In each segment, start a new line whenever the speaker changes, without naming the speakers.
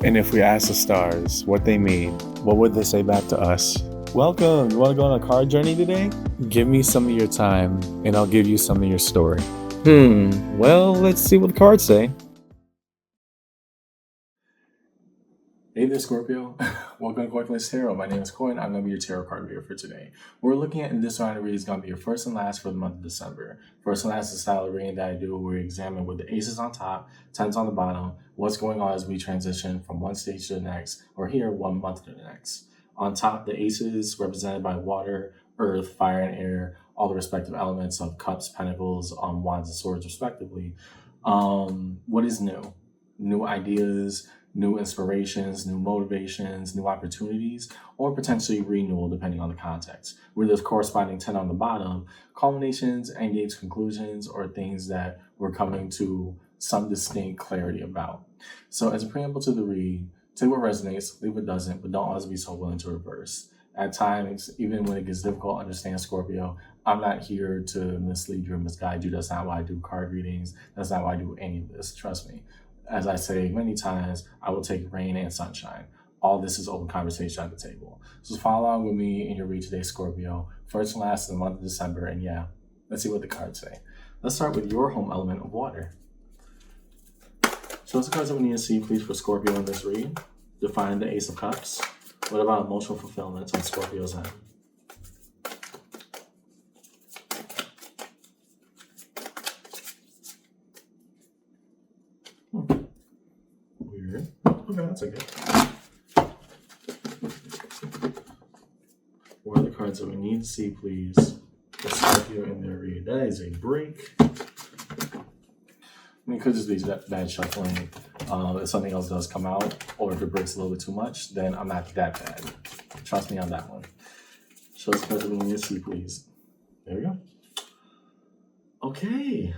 And if we ask the stars what they mean, what would they say back to us? Welcome! You want to go on a card journey today? Give me some of your time, and I'll give you some of your story. Well, let's see what the cards say. Hey there, Scorpio. Welcome to Coinless Tarot. My name is Coin. I'm going to be your tarot card reader for today. We're looking at, in this round of reading, is going to be your first and last for the month of December. First and last is the style of reading that I do where we examine with the aces on top, tens on the bottom, what's going on as we transition from one stage to the next, or here, 1 month to the next. On top, the aces represented by water, earth, fire, and air, all the respective elements of cups, pentacles, wands, and swords, respectively. What is new? New ideas, new inspirations, new motivations, new opportunities, or potentially renewal depending on the context. With this corresponding 10 on the bottom, culminations, endgames, conclusions, or things that we're coming to some distinct clarity about. So as a preamble to the read, take what resonates, leave what doesn't, but don't always be so willing to reverse. At times, even when it gets difficult to understand Scorpio, I'm not here to mislead you or misguide you. That's not why I do card readings. That's not why I do any of this. Trust me. As I say many times, I will take rain and sunshine. All this is open conversation at the table. So follow along with me in your read today, Scorpio. First and last of the month of December. And yeah, let's see what the cards say. Let's start with your home element of water. Show us the cards that we need to see, please, for Scorpio in this read. Define the Ace of Cups. What about emotional fulfillment on Scorpio's end? Weird. Okay, that's okay. What are the cards that we need to see, please, for Scorpio in their read? That is a break. I mean, it could just be bad shuffling. If something else does come out, or if it breaks a little bit too much, then I'm not that bad. Trust me on that one. Show us the cards that we need to see, please. There we go. Okay.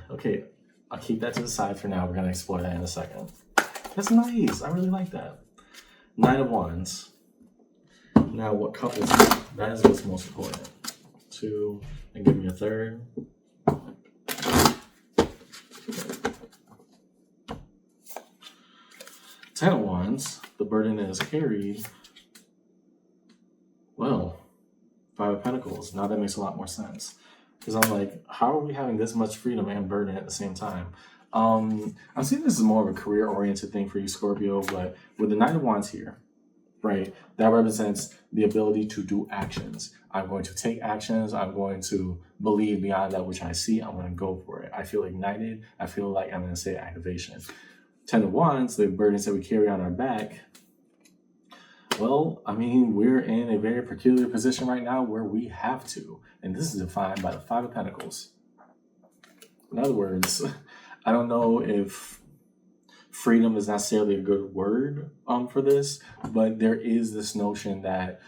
I'll keep that to the side for now. We're going to explore that in a second. That's nice. I really like that. Nine of Wands. Now, what cup is that? That is what's most important. Two, and give me a third. Ten of Wands. The burden is carried. Well, Five of Pentacles. Now that makes a lot more sense. Because I'm like, how are we having this much freedom and burden at the same time? I'm seeing this is more of a career-oriented thing for you, Scorpio, but with the Nine of Wands here, right, that represents the ability to do actions. I'm going to take actions. I'm going to believe beyond that which I see. I'm going to go for it. I feel ignited. I feel like I'm going to say activation. Ten of Wands, the burdens that we carry on our back. Well, I mean, we're in a very peculiar position right now where we have to, and this is defined by the Five of Pentacles. In other words, I don't know if freedom is necessarily a good word for this, but there is this notion that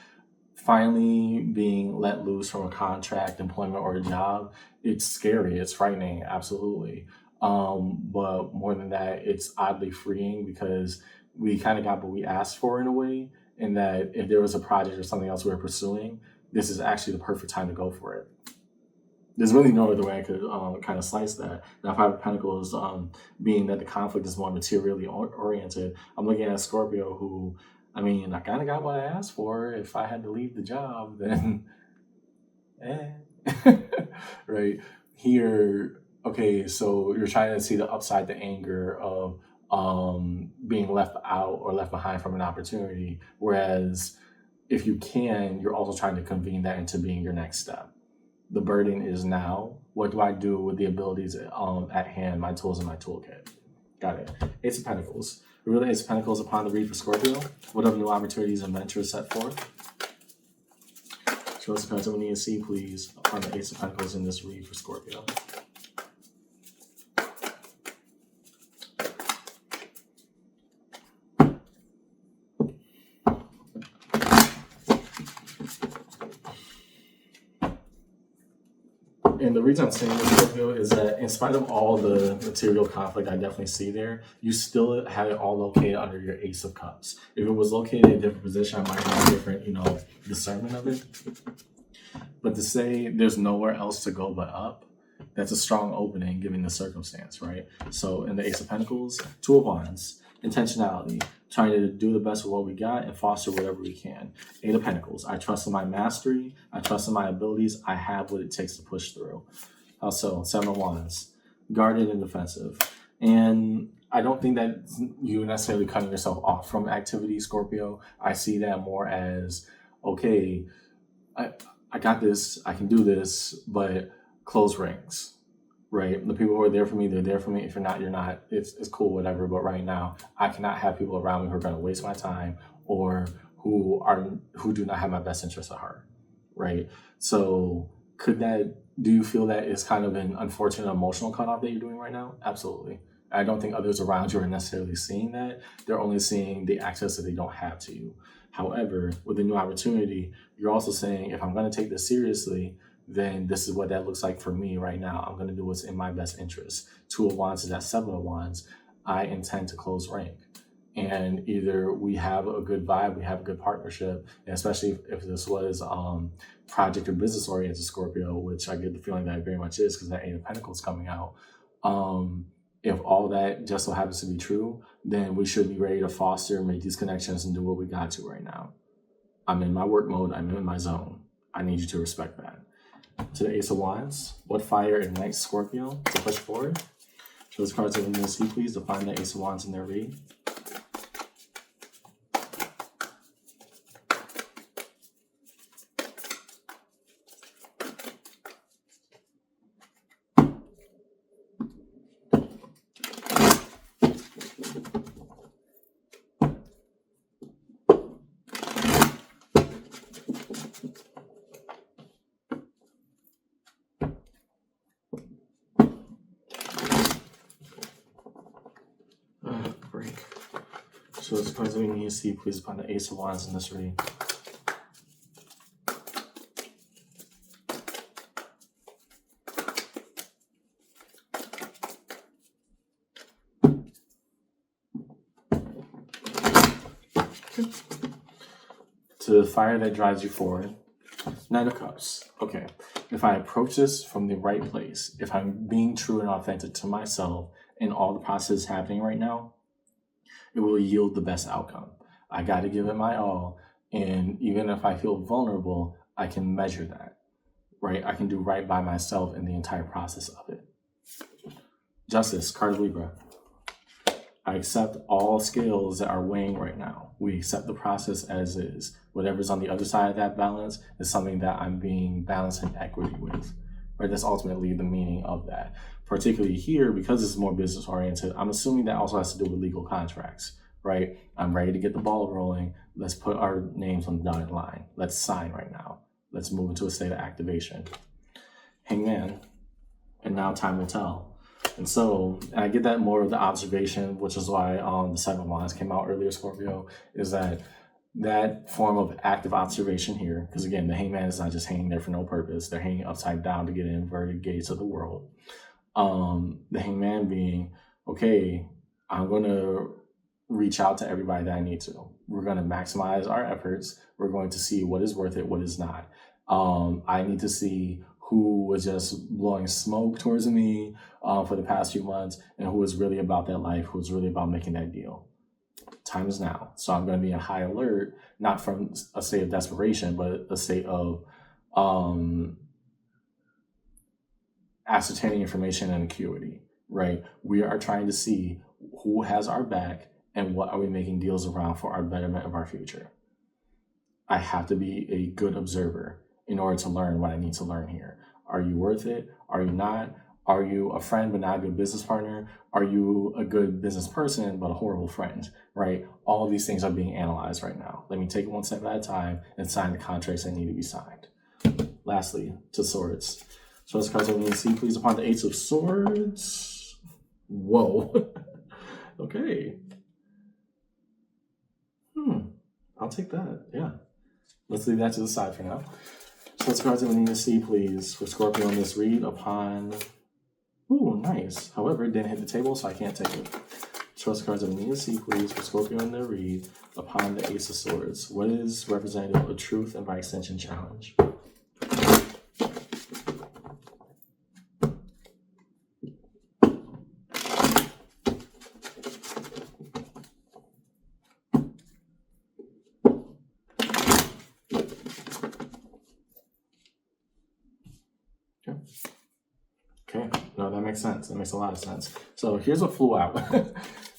finally being let loose from a contract, employment, or a job, it's scary, it's frightening, absolutely. But more than that, it's oddly freeing because we kind of got what we asked for in a way, in that if there was a project or something else we were pursuing, this is actually the perfect time to go for it. There's really no other way I could kind of slice that. Now, Five of Pentacles, being that the conflict is more materially oriented, I'm looking at a Scorpio who, I mean, I kind of got what I asked for. If I had to leave the job, then, right? Here, okay, so you're trying to see the upside, the anger of being left out or left behind from an opportunity. Whereas if you can, you're also trying to convene that into being your next step. The burden is now. What do I do with the abilities at hand, my tools in my toolkit? Got it. Ace of Pentacles. Really, Ace of Pentacles upon the read for Scorpio. What other new opportunities and ventures set forth? Show us the cards that we need to see, please, upon the Ace of Pentacles in this read for Scorpio. And the reason I'm saying this, Scorpio, is that in spite of all the material conflict I definitely see there, you still have it all located under your Ace of Cups. If it was located in a different position, I might have a different, discernment of it. But to say there's nowhere else to go but up, that's a strong opening given the circumstance, right? So in the Ace of Pentacles, Two of Wands, Intentionality, trying to do the best with what we got and foster whatever we can. Eight of Pentacles, I trust in my mastery. I trust in my abilities. I have what it takes to push through. Also, Seven of Wands, guarded and defensive. And I don't think that you necessarily cutting yourself off from activity, Scorpio. I see that more as, okay, I got this, I can do this, but close rings, right? The people who are there for me, they're there for me. If you're not, you're not. It's cool, whatever. But right now, I cannot have people around me who are going to waste my time or who do not have my best interests at heart, right? So do you feel that is kind of an unfortunate emotional cutoff that you're doing right now? Absolutely. I don't think others around you are necessarily seeing that. They're only seeing the access that they don't have to you. However, with a new opportunity, you're also saying, if I'm going to take this seriously, then this is what that looks like for me right now. I'm going to do what's in my best interest. Two of Wands is that Seven of Wands. I intend to close rank. And either we have a good vibe, we have a good partnership, and especially if this was project or business oriented Scorpio, which I get the feeling that it very much is because that Eight of Pentacles coming out. If all that just so happens to be true, then we should be ready to foster, make these connections, and do what we got to right now. I'm in my work mode. I'm in my zone. I need you to respect that. To the Ace of Wands, what fire ignites Scorpio to push forward? Show those cards that we need to see, please, to find the Ace of Wands in their read. Break. So those cards that we need to see, please, upon the Ace of Wands in this read. To the fire that drives you forward. Knight of Cups. Okay. If I approach this from the right place, if I'm being true and authentic to myself in all the process happening right now, it will yield the best outcome. I got to give it my all. And even if I feel vulnerable, I can measure that, right? I can do right by myself in the entire process of it. Justice, card of Libra. I accept all scales that are weighing right now. We accept the process as is. Whatever's on the other side of that balance is something that I'm being balanced in equity with, right? That's ultimately the meaning of that. Particularly here, because it's more business oriented, I'm assuming that also has to do with legal contracts, right? I'm ready to get the ball rolling. Let's put our names on the dotted line. Let's sign right now. Let's move into a state of activation. Hangman. And now time will tell. And so, and I get that more of the observation, which is why the Seven of Wands came out earlier, Scorpio, is that form of active observation here. Because again, the hangman is not just hanging there for no purpose. They're hanging upside down to get an inverted gaze of the world. The hangman being, okay, I'm going to reach out to everybody that I need to. We're going to maximize our efforts. We're going to see what is worth it, what is not. I need to see who was just blowing smoke towards me for the past few months and who was really about that life, who was really about making that deal. Time is now. So I'm going to be in high alert, not from a state of desperation, but a state of ascertaining information and acuity, right? We are trying to see who has our back and what are we making deals around for our betterment of our future. I have to be a good observer in order to learn what I need to learn here. Are you worth it? Are you not? Are you a friend but not a good business partner? Are you a good business person but a horrible friend, right? All of these things are being analyzed right now. Let me take it one step at a time and sign the contracts that need to be signed. Lastly, to Swords. So this cards that we need to see, please, upon the Ace of Swords. Whoa. Okay. I'll take that. Yeah. Let's leave that to the side for now. So let's cards that we need to see, please, for Scorpio in this read upon... Ooh, nice. However, it didn't hit the table, so I can't take it. Trust cards that we need to see, please, for Scorpio in their read upon the Ace of Swords. What is representative of truth and by extension challenge? that makes sense. That makes a lot of sense. So here's what flew out.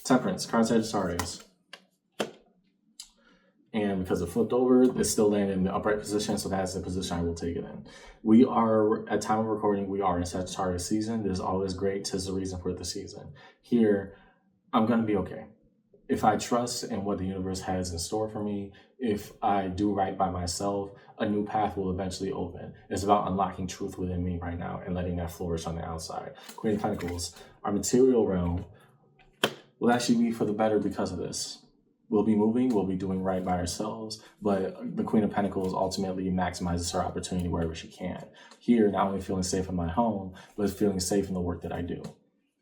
Temperance, card Sagittarius. And because it flipped over, it still landed in the upright position, so that's the position I will take it in. We are, at time of recording, we are in Sagittarius season. This is always great. 'Tis the reason for the season. Here, I'm going to be okay. If I trust in what the universe has in store for me, if I do right by myself, a new path will eventually open. It's about unlocking truth within me right now and letting that flourish on the outside. Queen of Pentacles, our material realm will actually be for the better because of this. We'll be moving, we'll be doing right by ourselves, but the Queen of Pentacles ultimately maximizes her opportunity wherever she can. Here, not only feeling safe in my home, but feeling safe in the work that I do,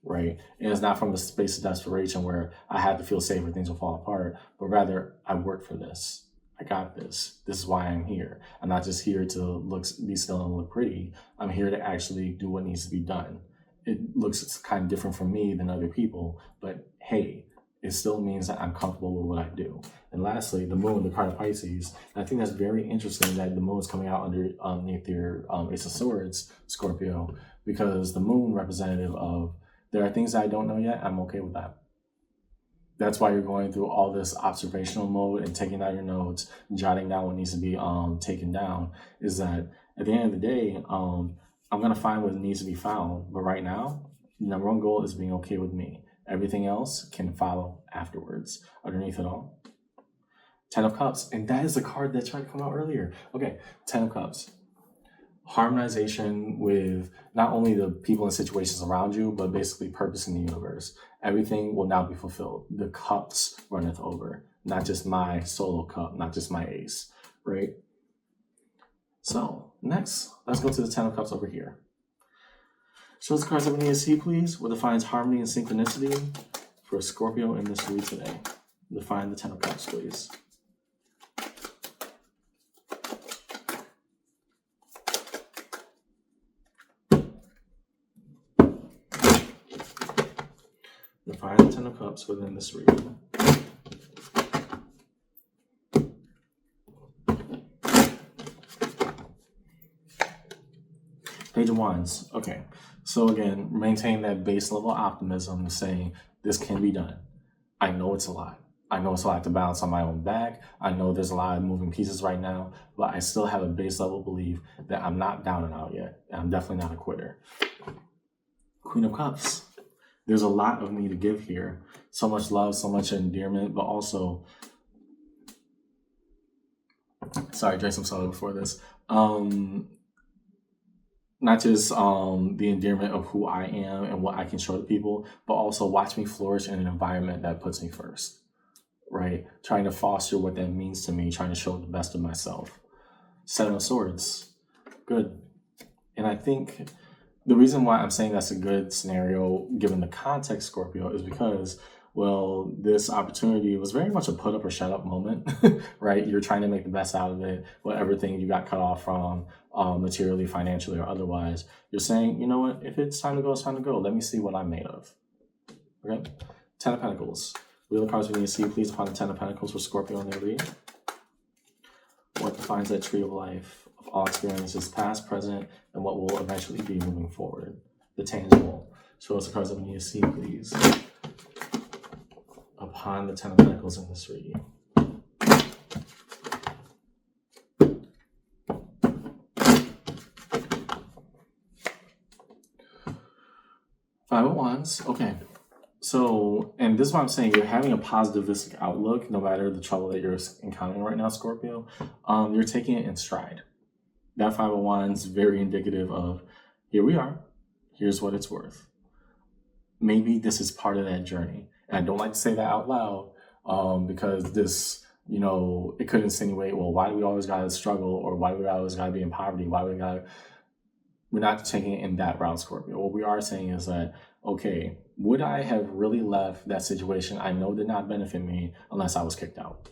right? And it's not from a space of desperation where I have to feel safe or things will fall apart, but rather I work for this. I got this. This is why I'm here. I'm not just here to be still and look pretty. I'm here to actually do what needs to be done. It looks kind of different from me than other people, but hey, it still means that I'm comfortable with what I do. And lastly, the moon, the card of Pisces. And I think that's very interesting that the moon is coming out underneath your Ace of Swords, Scorpio, because the moon representative of there are things that I don't know yet. I'm okay with that. That's why you're going through all this observational mode and taking down your notes, jotting down what needs to be taken down, is that at the end of the day, I'm going to find what needs to be found. But right now, the number one goal is being okay with me. Everything else can follow afterwards. Underneath it all, 10 of Cups. And that is the card that tried to come out earlier. Okay, 10 of Cups. Harmonization with not only the people and situations around you, but basically purpose in the universe. Everything will now be fulfilled. The cups runneth over. Not just my solo cup, not just my ace, right? So next, let's go to the 10 of Cups over here. Show us the cards that we need to see, please. What defines harmony and synchronicity for Scorpio in this read today? Define the 10 of Cups, please. Define the 10 of Cups within this read. Page of Wands. Okay. So again, maintain that base level optimism, saying this can be done. I know it's a lot. I know it's a lot to balance on my own back. I know there's a lot of moving pieces right now, but I still have a base level belief that I'm not down and out yet. And I'm definitely not a quitter. Queen of Cups. There's a lot of me to give here. So much love, so much endearment, but also, sorry, drank some soda before this. Not just the endearment of who I am and what I can show to people, but also watch me flourish in an environment that puts me first, right? Trying to foster what that means to me, trying to show the best of myself. 7 of Swords, good. And I think the reason why I'm saying that's a good scenario, given the context, Scorpio, is because, well, this opportunity was very much a put up or shut up moment, right? You're trying to make the best out of it, whatever thing you got cut off from, materially, financially, or otherwise. You're saying, you know what? If it's time to go, it's time to go. Let me see what I'm made of. Okay? 10 of Pentacles. Wheel of cards we need to see. Please define the 10 of Pentacles for Scorpio in their read. What defines that tree of life of all experiences, past, present, and what will eventually be moving forward? The tangible. Show us the cards that we need to see, please. Upon the 10 of Pentacles in this reading. Five of Wands. Okay. So, and this is what I'm saying, you're having a positivistic outlook no matter the trouble that you're encountering right now, Scorpio. You're taking it in stride. That 5 of Wands is very indicative of, here we are. Here's what it's worth. Maybe this is part of that journey. And I don't like to say that out loud because this, it could insinuate, well, why do we always got to struggle, or why do we always got to be in poverty? We're not taking it in that route, Scorpio. What we are saying is that, okay, would I have really left that situation I know did not benefit me unless I was kicked out?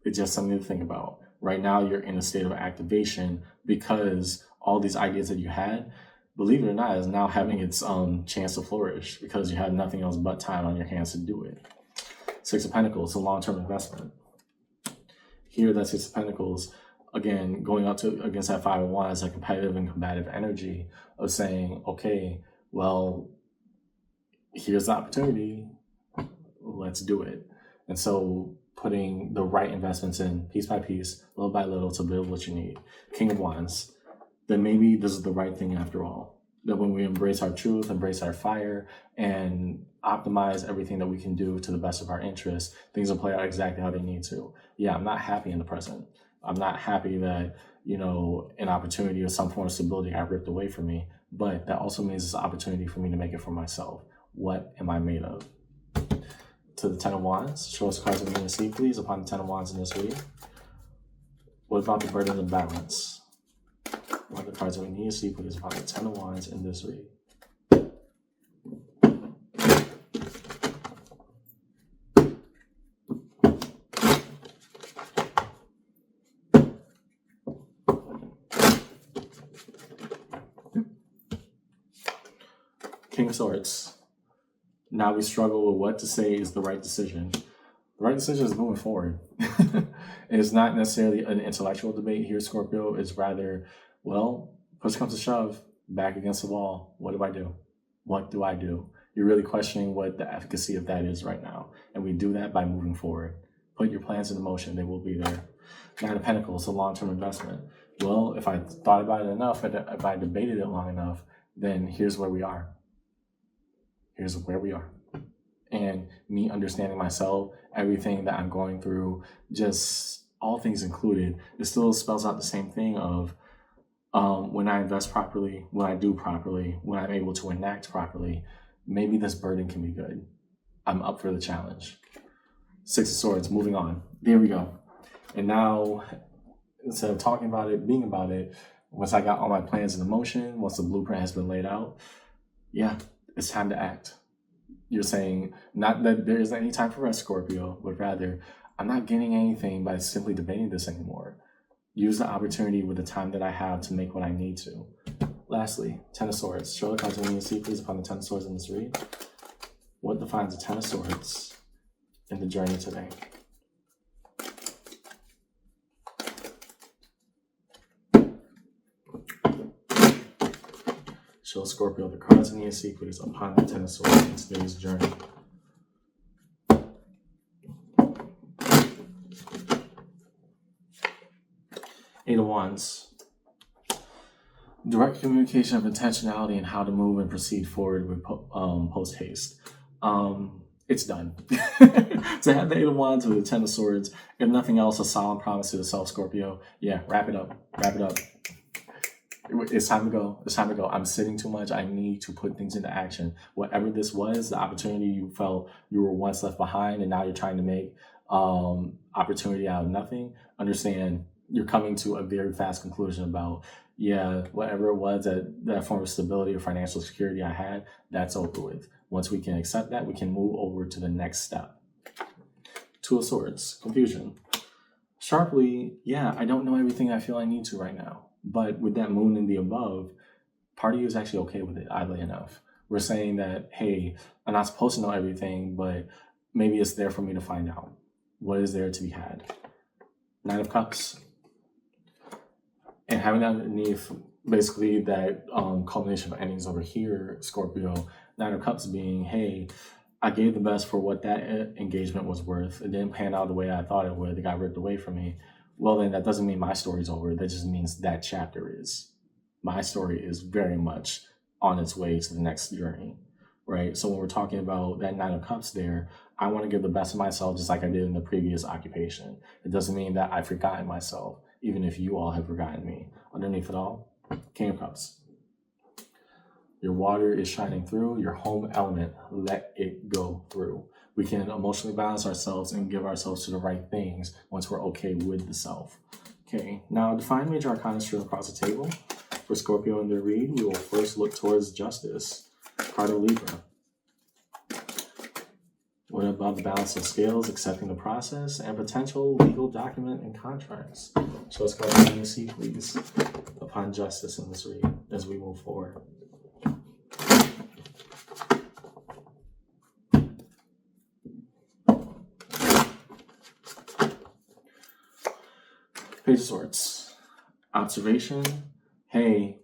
It's just something to think about. Right now, you're in a state of activation because all these ideas that you had, believe it or not, is now having its chance to flourish because you had nothing else but time on your hands to do it. 6 of Pentacles, a long-term investment. Here, that 6 of Pentacles, again, going out to against that 5 of Wands, that competitive and combative energy of saying, okay, well, here's the opportunity, let's do it. And so putting the right investments in piece by piece, little by little, to build what you need. King of Wands, then maybe this is the right thing after all. That when we embrace our truth, embrace our fire, and optimize everything that we can do to the best of our interests, things will play out exactly how they need to. Yeah, I'm not happy in the present. I'm not happy that, an opportunity or some form of stability got ripped away from me, but that also means it's an opportunity for me to make it for myself. What am I made of? To the Ten of Wands, show us cards we need to see, please, upon the Ten of Wands in this read. What about the burden and balance? What are the cards that we need to see, please, upon the Ten of Wands in this read? King of Swords. Now we struggle with what to say is the right decision. The right decision is moving forward. It's not necessarily an intellectual debate here, Scorpio. It's rather, well, push comes to shove, back against the wall. What do I do? What do I do? You're really questioning what the efficacy of that is right now. And we do that by moving forward. Put your plans into motion. They will be there. Nine of Pentacles, a long-term investment. Well, if I thought about it enough, if I debated it long enough, then here's where we are. Here's where we are. And me understanding myself, everything that I'm going through, just all things included, it still spells out the same thing of when I invest properly, when I do properly, when I'm able to enact properly, maybe this burden can be good. I'm up for the challenge. Six of Swords, moving on. There we go. And now, instead of talking about it, being about it, once I got all my plans in motion, once the blueprint has been laid out, yeah, it's time to act. You're saying, not that there isn't any time for rest, Scorpio, but rather, I'm not getting anything by simply debating this anymore. Use the opportunity with the time that I have to make what I need to. Lastly, Ten of Swords. Show the cards we need to see, please, upon the Ten of Swords in this read. What defines the Ten of Swords in the journey today? Show Scorpio the cards we need to see, please, upon the Ten of Swords in today's journey. Eight of Wands. Direct communication of intentionality and how to move and proceed forward with post haste. It's done. To have the Eight of Wands with the Ten of Swords, if nothing else, a solemn promise to the self, Scorpio. Yeah, wrap it up. Wrap it up. It's time to go. It's time to go. I'm sitting too much. I need to put things into action. Whatever this was, the opportunity you felt you were once left behind and now you're trying to make opportunity out of nothing. Understand you're coming to a very fast conclusion about, yeah, whatever it was, that form of stability or financial security I had, that's over with. Once we can accept that, we can move over to the next step. Two of Swords, confusion. Sharply, yeah, I don't know everything I feel I need to right now. But with that moon in the above, part of you is actually okay with it, oddly enough. We're saying that, hey, I'm not supposed to know everything, but maybe it's there for me to find out. What is there to be had? Nine of Cups. And having underneath, basically, that culmination of endings over here, Scorpio, Nine of Cups being, hey, I gave the best for what that engagement was worth. It didn't pan out the way I thought it would. It got ripped away from me. Well, then that doesn't mean my story's over. That just means that chapter is. My story is very much on its way to the next journey, right? So when we're talking about that Nine of Cups there, I want to give the best of myself just like I did in the previous occupation. It doesn't mean that I've forgotten myself, even if you all have forgotten me. Underneath it all, King of Cups. Your water is shining through, your home element, let it go through. We can emotionally balance ourselves and give ourselves to the right things once we're okay with the self. Okay, now define major arcana strewn across the table. For Scorpio in their read, we will first look towards justice. Card of Libra. What about the balance of scales, accepting the process, and potential legal document and contracts? So let's go ahead and see, please, upon justice in this read as we move forward. Page of Swords. Observation, hey,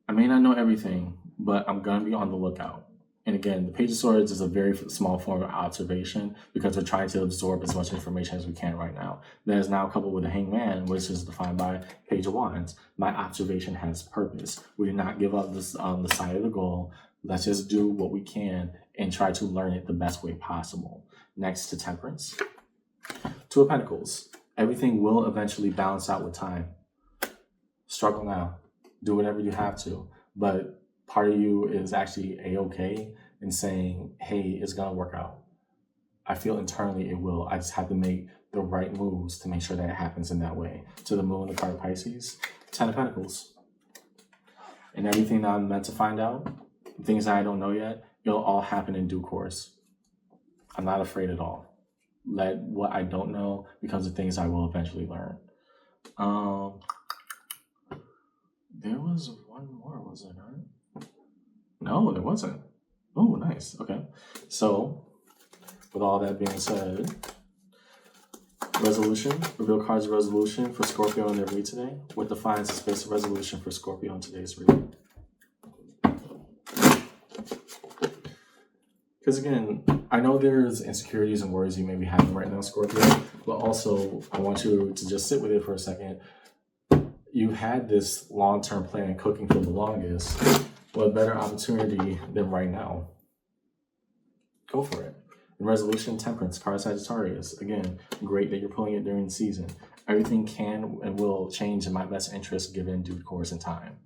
I may not know everything, but I'm going to be on the lookout. And again, the Page of Swords is a very small form of observation because we're trying to absorb as much information as we can right now. That is now coupled with a Hangman, which is defined by Page of Wands. My observation has purpose. We do not give up this the side of the goal. Let's just do what we can and try to learn it the best way possible. Next to Temperance. Two of Pentacles. Everything will eventually balance out with time. Struggle now. Do whatever you have to. But part of you is actually a-okay and saying, hey, it's going to work out. I feel internally it will. I just have to make the right moves to make sure that it happens in that way. To the Moon, the card of Pisces. 10 of Pentacles. And everything that I'm meant to find out, things that I don't know yet, it'll all happen in due course. I'm not afraid at all. Let what I don't know becomes the things I will eventually learn. There was one more, was there not? No, there wasn't. Oh, nice. Okay. So, with all that being said, resolution, reveal cards of resolution for Scorpio in their read today. What defines the space of resolution for Scorpio in today's read? Because again, I know there's insecurities and worries you may be having right now, Scorpio, but also I want you to just sit with it for a second. You had this long-term plan cooking for the longest. What better opportunity than right now? Go for it. In resolution, Temperance, card Sagittarius. Again, great that you're pulling it during the season. Everything can and will change in my best interest given due course and time.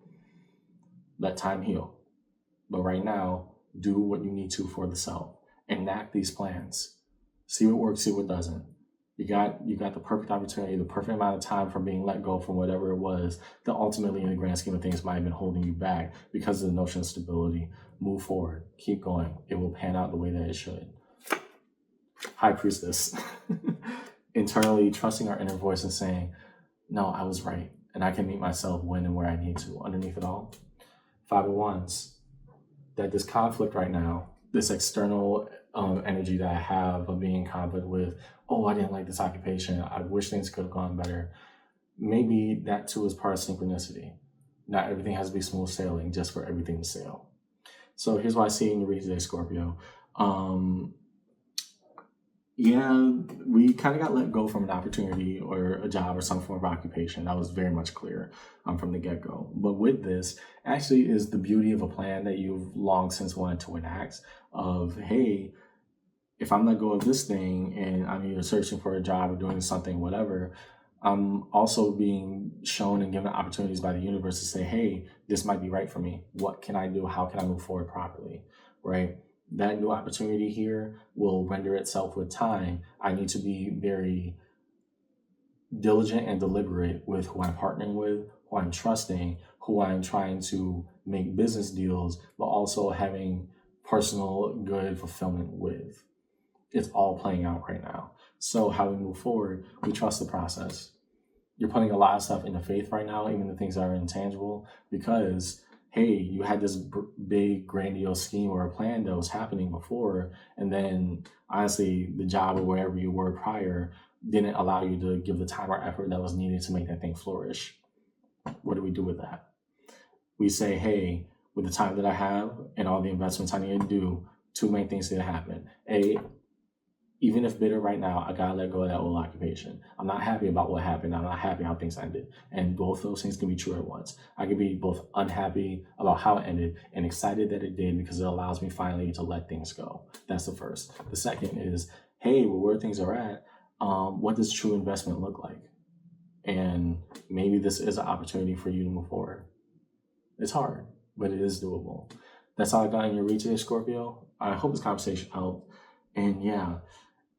Let time heal. But right now, do what you need to for the self. Enact these plans. See what works, see what doesn't. You got the perfect opportunity, the perfect amount of time from being let go from whatever it was that ultimately in the grand scheme of things might have been holding you back because of the notion of stability. Move forward. Keep going. It will pan out the way that it should. High Priestess. Internally trusting our inner voice and saying, no, I was right. And I can meet myself when and where I need to. Underneath it all, 5 of Wands. That this conflict right now, this external energy that I have of being in conflict with, oh, I didn't like this occupation, I wish things could have gone better. Maybe that too is part of synchronicity. Not everything has to be smooth sailing just for everything to sail. So here's what I see in your read today, Scorpio. Yeah, we kind of got let go from an opportunity or a job or some form of occupation. That was very much clear from the get-go. But with this, actually is the beauty of a plan that you've long since wanted to enact of, hey, if I'm let go of this thing and I'm either searching for a job or doing something, whatever, I'm also being shown and given opportunities by the universe to say, hey, this might be right for me. What can I do? How can I move forward properly, right? That new opportunity here will render itself with time. I need to be very diligent and deliberate with who I'm partnering with, who I'm trusting, who I'm trying to make business deals, but also having personal good fulfillment with. It's all playing out right now. So how we move forward, we trust the process. You're putting a lot of stuff into faith right now, even the things that are intangible, because hey, you had this big grandiose scheme or a plan that was happening before, and then honestly, the job or wherever you were prior didn't allow you to give the time or effort that was needed to make that thing flourish. What do we do with that? We say, hey, with the time that I have and all the investments I need to do, 2 main things need to happen. A, even if bitter right now, I gotta let go of that old occupation. I'm not happy about what happened. I'm not happy how things ended. And both those things can be true at once. I can be both unhappy about how it ended and excited that it did because it allows me finally to let things go. That's the first. The second is, hey, well, where things are at, what does true investment look like? And maybe this is an opportunity for you to move forward. It's hard, but it is doable. That's all I got in your read today, Scorpio. I hope this conversation helped. And yeah,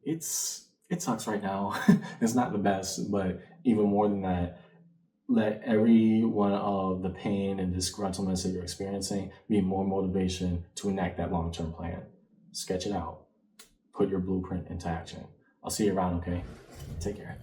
it sucks right now. It's not the best, but even more than that, let every one of the pain and disgruntlements that you're experiencing be more motivation to enact that long-term plan. Sketch it out. Put your blueprint into action. I'll see you around, okay? Take care.